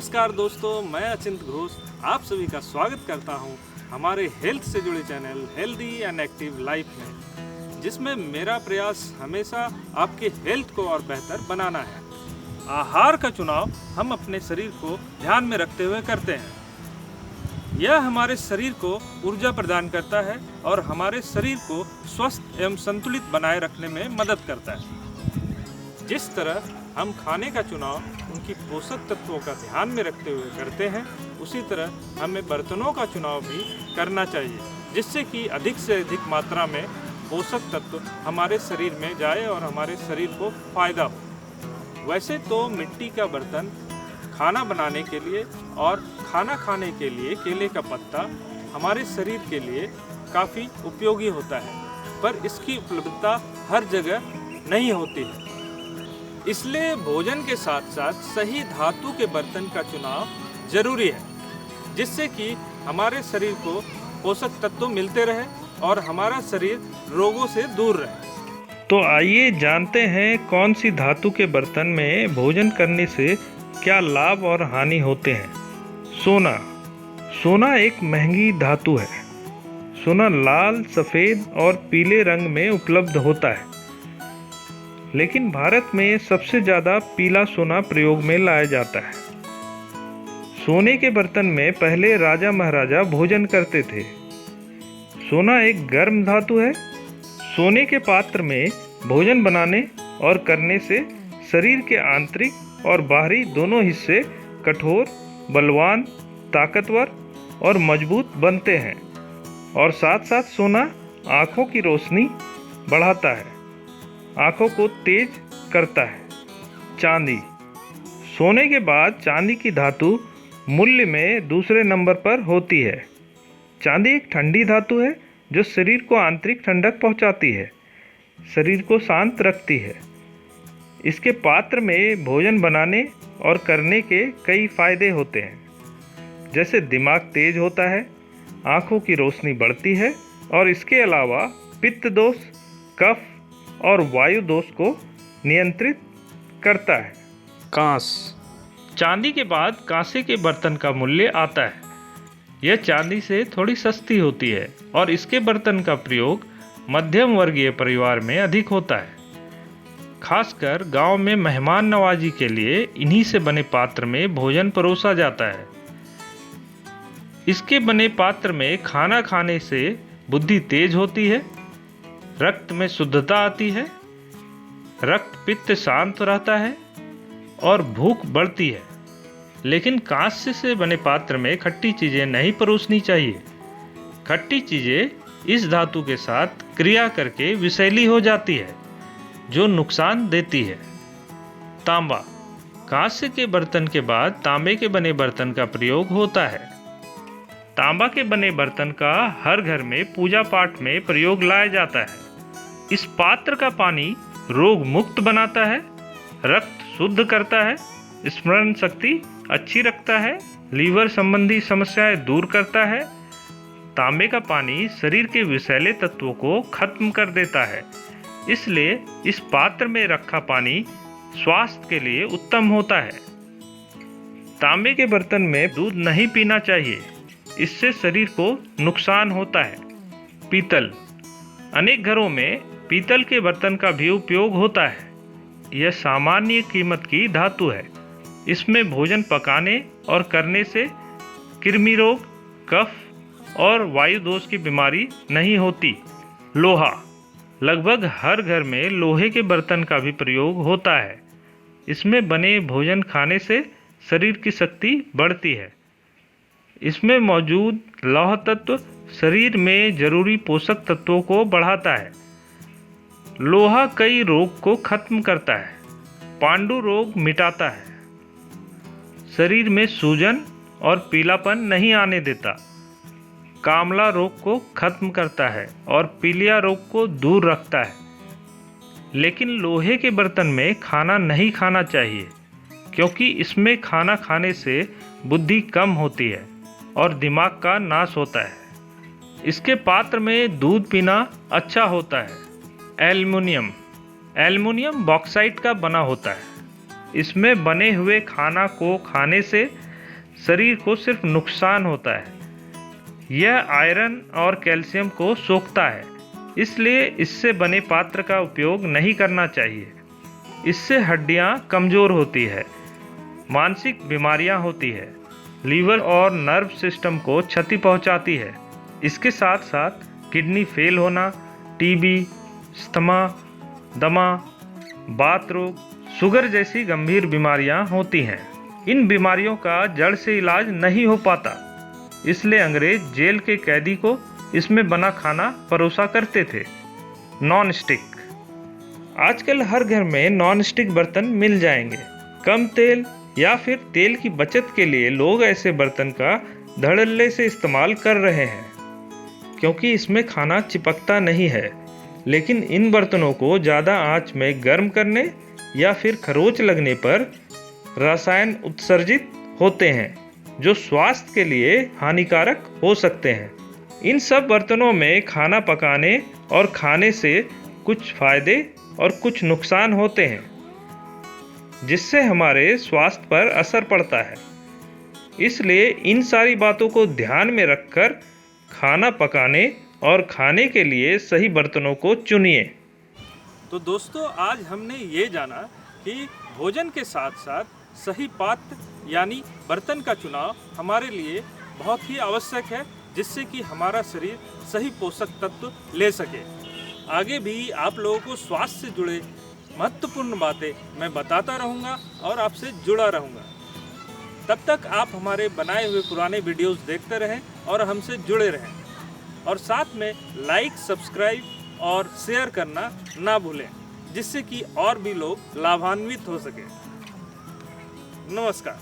नमस्कार दोस्तों, मैं अचिंत घोष आप सभी का स्वागत करता हूं हमारे हेल्थ से जुड़े channel healthy and active life में, जिसमें मेरा प्रयास हमेशा आपके हेल्थ को और बेहतर बनाना है। आहार का चुनाव हम अपने शरीर को ध्यान में रखते हुए करते हैं। यह हमारे शरीर को ऊर्जा प्रदान करता है और हमारे शरीर को स्वस्थ एवं संतुलित बनाए रखने में मदद करता है। जिस तरह हम खाने का चुनाव उनकी पोषक तत्वों का ध्यान में रखते हुए करते हैं, उसी तरह हमें बर्तनों का चुनाव भी करना चाहिए, जिससे कि अधिक से अधिक मात्रा में पोषक तत्व हमारे शरीर में जाए और हमारे शरीर को फायदा हो। वैसे तो मिट्टी का बर्तन खाना बनाने के लिए और खाना खाने के लिए केले का पत्ता हमारे शरीर के लिए काफ़ी उपयोगी होता है, पर इसकी उपलब्धता हर जगह नहीं होती है। इसलिए भोजन के साथ साथ सही धातु के बर्तन का चुनाव जरूरी है, जिससे कि हमारे शरीर को पोषक तत्व मिलते रहे और हमारा शरीर रोगों से दूर रहे। तो आइए जानते हैं कौन सी धातु के बर्तन में भोजन करने से क्या लाभ और हानि होते हैं। सोना एक महंगी धातु है। सोना लाल, सफ़ेद और पीले रंग में उपलब्ध होता है, लेकिन भारत में सबसे ज़्यादा पीला सोना प्रयोग में लाया जाता है। सोने के बर्तन में पहले राजा महाराजा भोजन करते थे। सोना एक गर्म धातु है। सोने के पात्र में भोजन बनाने और करने से शरीर के आंतरिक और बाहरी दोनों हिस्से कठोर, बलवान, ताकतवर और मजबूत बनते हैं। और साथ साथ सोना आँखों की रोशनी बढ़ाता है, आँखों को तेज करता है। चांदी। सोने के बाद चांदी की धातु मूल्य में दूसरे नंबर पर होती है। चांदी एक ठंडी धातु है जो शरीर को आंतरिक ठंडक पहुंचाती है, शरीर को शांत रखती है। इसके पात्र में भोजन बनाने और करने के कई फायदे होते हैं, जैसे दिमाग तेज होता है, आँखों की रोशनी बढ़ती है और इसके अलावा पित्त दोष, कफ और वायु दोष को नियंत्रित करता है। कांस। चांदी के बाद कांसे के बर्तन का मूल्य आता है। यह चांदी से थोड़ी सस्ती होती है और इसके बर्तन का प्रयोग मध्यम वर्गीय परिवार में अधिक होता है। खासकर गांव में मेहमान नवाजी के लिए इन्हीं से बने पात्र में भोजन परोसा जाता है। इसके बने पात्र में खाना खाने से बुद्धि तेज होती है, रक्त में शुद्धता आती है, रक्त पित्त शांत रहता है और भूख बढ़ती है। लेकिन कांस्य से बने पात्र में खट्टी चीज़ें नहीं परोसनी चाहिए। खट्टी चीज़ें इस धातु के साथ क्रिया करके विषैली हो जाती है, जो नुकसान देती है। तांबा। कांस्य के बर्तन के बाद तांबे के बने बर्तन का प्रयोग होता है। तांबा के बने बर्तन का हर घर में पूजा पाठ में प्रयोग लाया जाता है। इस पात्र का पानी रोग मुक्त बनाता है, रक्त शुद्ध करता है, स्मरण शक्ति अच्छी रखता है, लीवर संबंधी समस्याएं दूर करता है। तांबे का पानी शरीर के विषैले तत्वों को खत्म कर देता है, इसलिए इस पात्र में रखा पानी स्वास्थ्य के लिए उत्तम होता है। तांबे के बर्तन में दूध नहीं पीना चाहिए, इससे शरीर को नुकसान होता है। पीतल। अनेक घरों में पीतल के बर्तन का भी उपयोग होता है। यह सामान्य कीमत की धातु है। इसमें भोजन पकाने और करने से कृमि रोग, कफ और वायु दोष की बीमारी नहीं होती। लोहा। लगभग हर घर में लोहे के बर्तन का भी प्रयोग होता है। इसमें बने भोजन खाने से शरीर की शक्ति बढ़ती है। इसमें मौजूद लौह तत्व शरीर में जरूरी पोषक तत्वों को बढ़ाता है। लोहा कई रोग को खत्म करता है। पांडु रोग मिटाता है। शरीर में सूजन और पीलापन नहीं आने देता। कामला रोग को खत्म करता है और पीलिया रोग को दूर रखता है। लेकिन लोहे के बर्तन में खाना नहीं खाना चाहिए, क्योंकि इसमें खाना खाने से बुद्धि कम होती है और दिमाग का नाश होता है। इसके पात्र में दूध पीना अच्छा होता है। एल्युमिनियम बॉक्साइट का बना होता है। इसमें बने हुए खाना को खाने से शरीर को सिर्फ नुकसान होता है। यह आयरन और कैल्शियम को सोखता है, इसलिए इससे बने पात्र का उपयोग नहीं करना चाहिए। इससे हड्डियां कमज़ोर होती है, मानसिक बीमारियां होती है, लीवर और नर्व सिस्टम को क्षति पहुंचाती है। इसके साथ साथ किडनी फेल होना, टीबी, अस्थमा, दमा, बात रोग, शुगर जैसी गंभीर बीमारियां होती हैं। इन बीमारियों का जड़ से इलाज नहीं हो पाता, इसलिए अंग्रेज जेल के कैदी को इसमें बना खाना परोसा करते थे। Non stick. आजकल हर घर में नॉन स्टिक बर्तन मिल जाएंगे। कम तेल या फिर तेल की बचत के लिए लोग ऐसे बर्तन का धड़ल्ले से इस्तेमाल कर रहे हैं, क्योंकि इसमें खाना चिपकता नहीं है। लेकिन इन बर्तनों को ज़्यादा आंच में गर्म करने या फिर खरोंच लगने पर रसायन उत्सर्जित होते हैं, जो स्वास्थ्य के लिए हानिकारक हो सकते हैं। इन सब बर्तनों में खाना पकाने और खाने से कुछ फायदे और कुछ नुकसान होते हैं, जिससे हमारे स्वास्थ्य पर असर पड़ता है। इसलिए इन सारी बातों को ध्यान में रखकर खाना पकाने और खाने के लिए सही बर्तनों को चुनिए। तो दोस्तों, आज हमने ये जाना कि भोजन के साथ साथ सही पात्र यानी बर्तन का चुनाव हमारे लिए बहुत ही आवश्यक है, जिससे कि हमारा शरीर सही पोषक तत्व ले सके। आगे भी आप लोगों को स्वास्थ्य से जुड़े महत्वपूर्ण बातें मैं बताता रहूँगा और आपसे जुड़ा रहूँगा। तब तक आप हमारे बनाए हुए पुराने वीडियोस देखते रहें और हमसे जुड़े रहें, और साथ में लाइक, सब्सक्राइब और शेयर करना ना भूलें, जिससे कि और भी लोग लाभान्वित हो सके। नमस्कार।